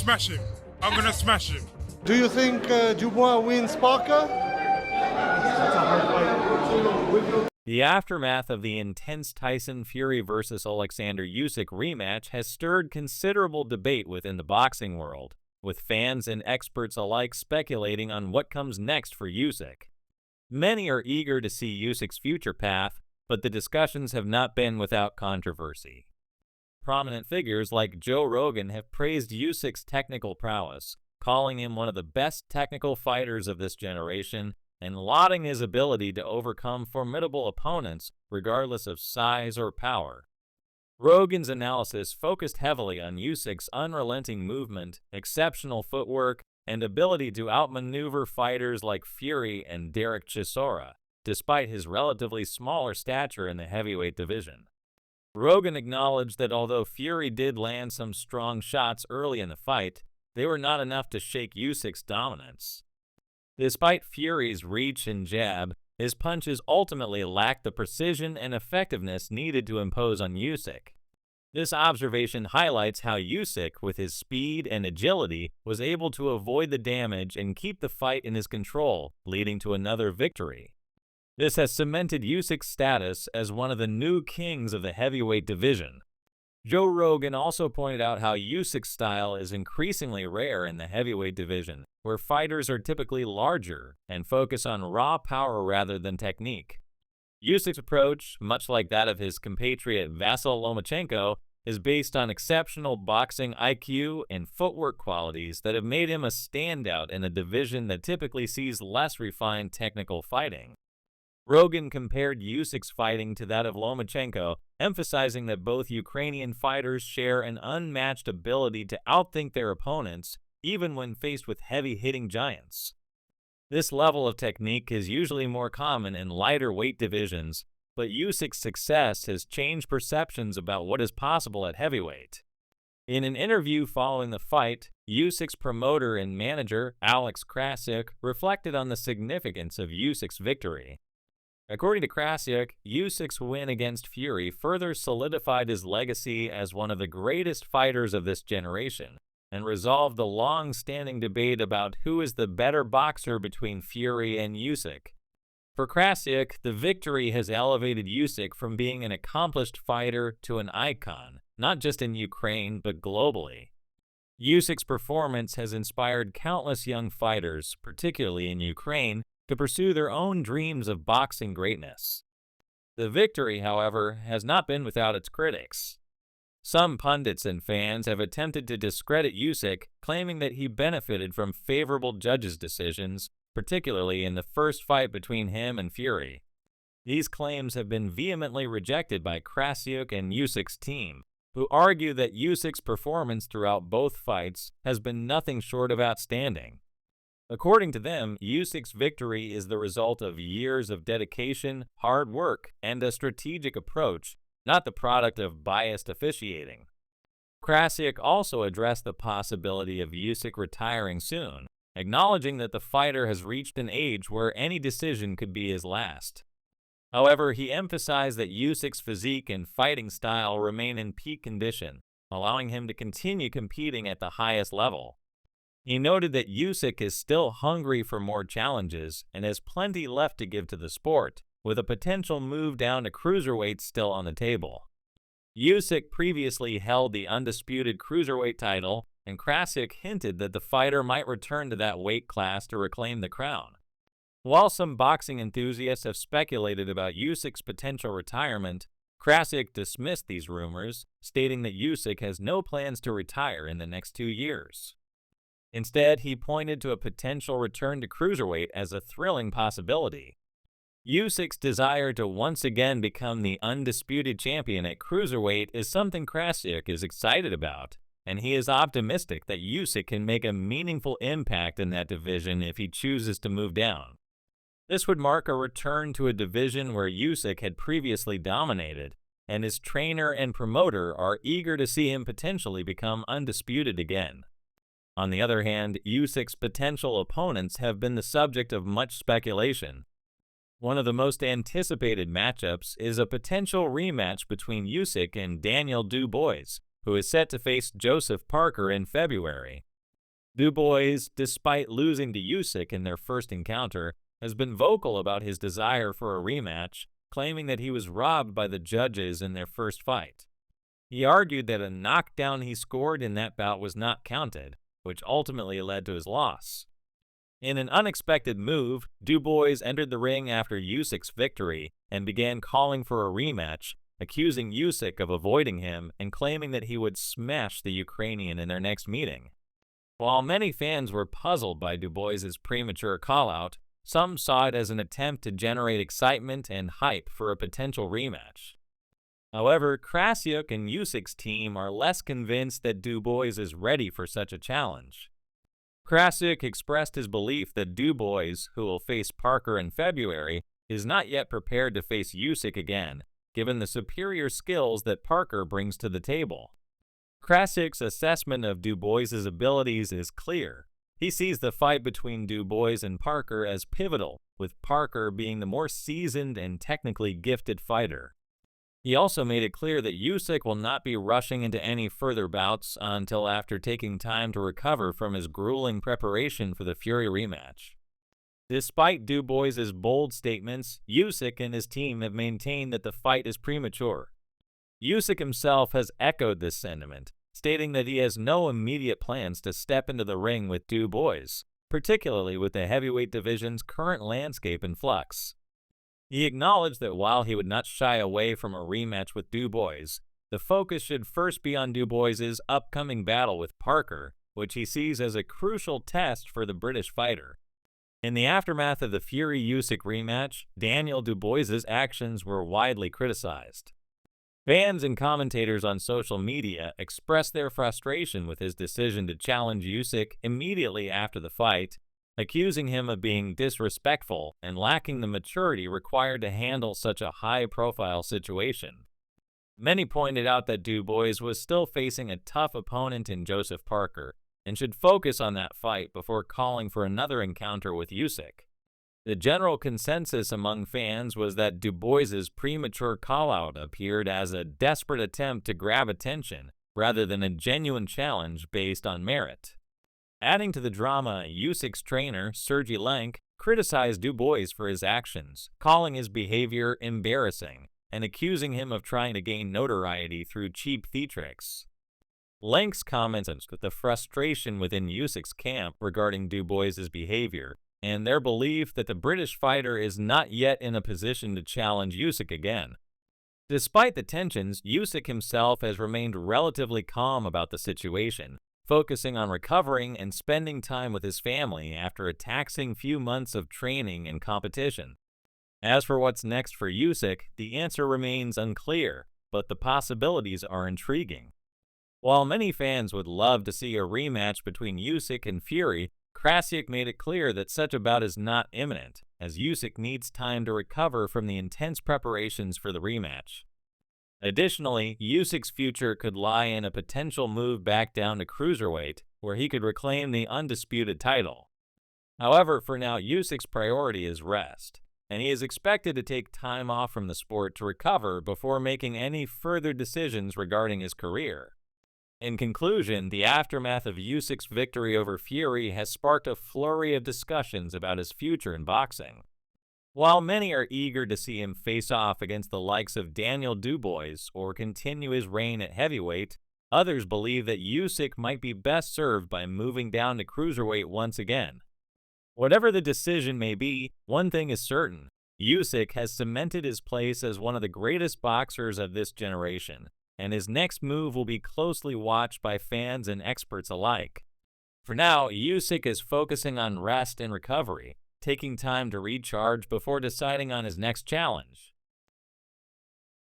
Smash him. I'm gonna smash him. Do you think Dubois wins Parker? The aftermath of the intense Tyson Fury vs. Oleksandr Usyk rematch has stirred considerable debate within the boxing world, with fans and experts alike speculating on what comes next for Usyk. Many are eager to see Usyk's future path, but the discussions have not been without controversy. Prominent figures like Joe Rogan have praised Usyk's technical prowess, calling him one of the best technical fighters of this generation and lauding his ability to overcome formidable opponents regardless of size or power. Rogan's analysis focused heavily on Usyk's unrelenting movement, exceptional footwork, and ability to outmaneuver fighters like Fury and Derek Chisora, despite his relatively smaller stature in the heavyweight division. Rogan acknowledged that although Fury did land some strong shots early in the fight, they were not enough to shake Usyk's dominance. Despite Fury's reach and jab, his punches ultimately lacked the precision and effectiveness needed to impose on Usyk. This observation highlights how Usyk, with his speed and agility, was able to avoid the damage and keep the fight in his control, leading to another victory. This has cemented Usyk's status as one of the new kings of the heavyweight division. Joe Rogan also pointed out how Usyk's style is increasingly rare in the heavyweight division, where fighters are typically larger and focus on raw power rather than technique. Usyk's approach, much like that of his compatriot Vasyl Lomachenko, is based on exceptional boxing IQ and footwork qualities that have made him a standout in a division that typically sees less refined technical fighting. Rogan compared Usyk's fighting to that of Lomachenko, emphasizing that both Ukrainian fighters share an unmatched ability to outthink their opponents, even when faced with heavy-hitting giants. This level of technique is usually more common in lighter weight divisions, but Usyk's success has changed perceptions about what is possible at heavyweight. In an interview following the fight, Usyk's promoter and manager, Alex Krassyuk, reflected on the significance of Usyk's victory. According to Krassyuk, Usyk's win against Fury further solidified his legacy as one of the greatest fighters of this generation, and resolved the long-standing debate about who is the better boxer between Fury and Usyk. For Krassyuk, the victory has elevated Usyk from being an accomplished fighter to an icon, not just in Ukraine but globally. Usyk's performance has inspired countless young fighters, particularly in Ukraine, to pursue their own dreams of boxing greatness. The victory, however, has not been without its critics. Some pundits and fans have attempted to discredit Usyk, claiming that he benefited from favorable judges' decisions, particularly in the first fight between him and Fury. These claims have been vehemently rejected by Krassyuk and Usyk's team, who argue that Usyk's performance throughout both fights has been nothing short of outstanding. According to them, Usyk's victory is the result of years of dedication, hard work, and a strategic approach, not the product of biased officiating. Krassyuk also addressed the possibility of Usyk retiring soon, acknowledging that the fighter has reached an age where any decision could be his last. However, he emphasized that Usyk's physique and fighting style remain in peak condition, allowing him to continue competing at the highest level. He noted that Usyk is still hungry for more challenges and has plenty left to give to the sport, with a potential move down to cruiserweight still on the table. Usyk previously held the undisputed cruiserweight title, and Krassyuk hinted that the fighter might return to that weight class to reclaim the crown. While some boxing enthusiasts have speculated about Usyk's potential retirement, Krassyuk dismissed these rumors, stating that Usyk has no plans to retire in the next 2 years. Instead, he pointed to a potential return to cruiserweight as a thrilling possibility. Usyk's desire to once again become the undisputed champion at cruiserweight is something Krassyuk is excited about, and he is optimistic that Usyk can make a meaningful impact in that division if he chooses to move down. This would mark a return to a division where Usyk had previously dominated, and his trainer and promoter are eager to see him potentially become undisputed again. On the other hand, Usyk's potential opponents have been the subject of much speculation. One of the most anticipated matchups is a potential rematch between Usyk and Daniel Dubois, who is set to face Joseph Parker in February. Dubois, despite losing to Usyk in their first encounter, has been vocal about his desire for a rematch, claiming that he was robbed by the judges in their first fight. He argued that a knockdown he scored in that bout was not counted, which ultimately led to his loss. In an unexpected move, Dubois entered the ring after Usyk's victory and began calling for a rematch, accusing Usyk of avoiding him and claiming that he would smash the Ukrainian in their next meeting. While many fans were puzzled by Dubois' premature call-out, some saw it as an attempt to generate excitement and hype for a potential rematch. However, Krasiuk and Usyk's team are less convinced that Dubois is ready for such a challenge. Krasiuk expressed his belief that Dubois, who will face Parker in February, is not yet prepared to face Usyk again, given the superior skills that Parker brings to the table. Krasiuk's assessment of Dubois' abilities is clear. He sees the fight between Dubois and Parker as pivotal, with Parker being the more seasoned and technically gifted fighter. He also made it clear that Usyk will not be rushing into any further bouts until after taking time to recover from his grueling preparation for the Fury rematch. Despite Dubois' bold statements, Usyk and his team have maintained that the fight is premature. Usyk himself has echoed this sentiment, stating that he has no immediate plans to step into the ring with Dubois, particularly with the heavyweight division's current landscape in flux. He acknowledged that while he would not shy away from a rematch with Dubois, the focus should first be on Dubois' upcoming battle with Parker, which he sees as a crucial test for the British fighter. In the aftermath of the Fury-Usyk rematch, Daniel Dubois' actions were widely criticized. Fans and commentators on social media expressed their frustration with his decision to challenge Usyk immediately after the fight, accusing him of being disrespectful and lacking the maturity required to handle such a high-profile situation. Many pointed out that Dubois was still facing a tough opponent in Joseph Parker and should focus on that fight before calling for another encounter with Usyk. The general consensus among fans was that Dubois' premature call-out appeared as a desperate attempt to grab attention rather than a genuine challenge based on merit. Adding to the drama, Usyk's trainer, Sergey Lenk, criticized Dubois for his actions, calling his behavior embarrassing and accusing him of trying to gain notoriety through cheap theatrics. Lenk's comments with the frustration within Usyk's camp regarding Dubois' behavior and their belief that the British fighter is not yet in a position to challenge Usyk again. Despite the tensions, Usyk himself has remained relatively calm about the situation, focusing on recovering and spending time with his family after a taxing few months of training and competition. As for what's next for Usyk, the answer remains unclear, but the possibilities are intriguing. While many fans would love to see a rematch between Usyk and Fury, Krasiuk made it clear that such a bout is not imminent, as Usyk needs time to recover from the intense preparations for the rematch. Additionally, Usyk's future could lie in a potential move back down to cruiserweight, where he could reclaim the undisputed title. However, for now, Usyk's priority is rest, and he is expected to take time off from the sport to recover before making any further decisions regarding his career. In conclusion, the aftermath of Usyk's victory over Fury has sparked a flurry of discussions about his future in boxing. While many are eager to see him face off against the likes of Daniel Dubois or continue his reign at heavyweight, others believe that Usyk might be best served by moving down to cruiserweight once again. Whatever the decision may be, one thing is certain: Usyk has cemented his place as one of the greatest boxers of this generation, and his next move will be closely watched by fans and experts alike. For now, Usyk is focusing on rest and recovery, taking time to recharge before deciding on his next challenge.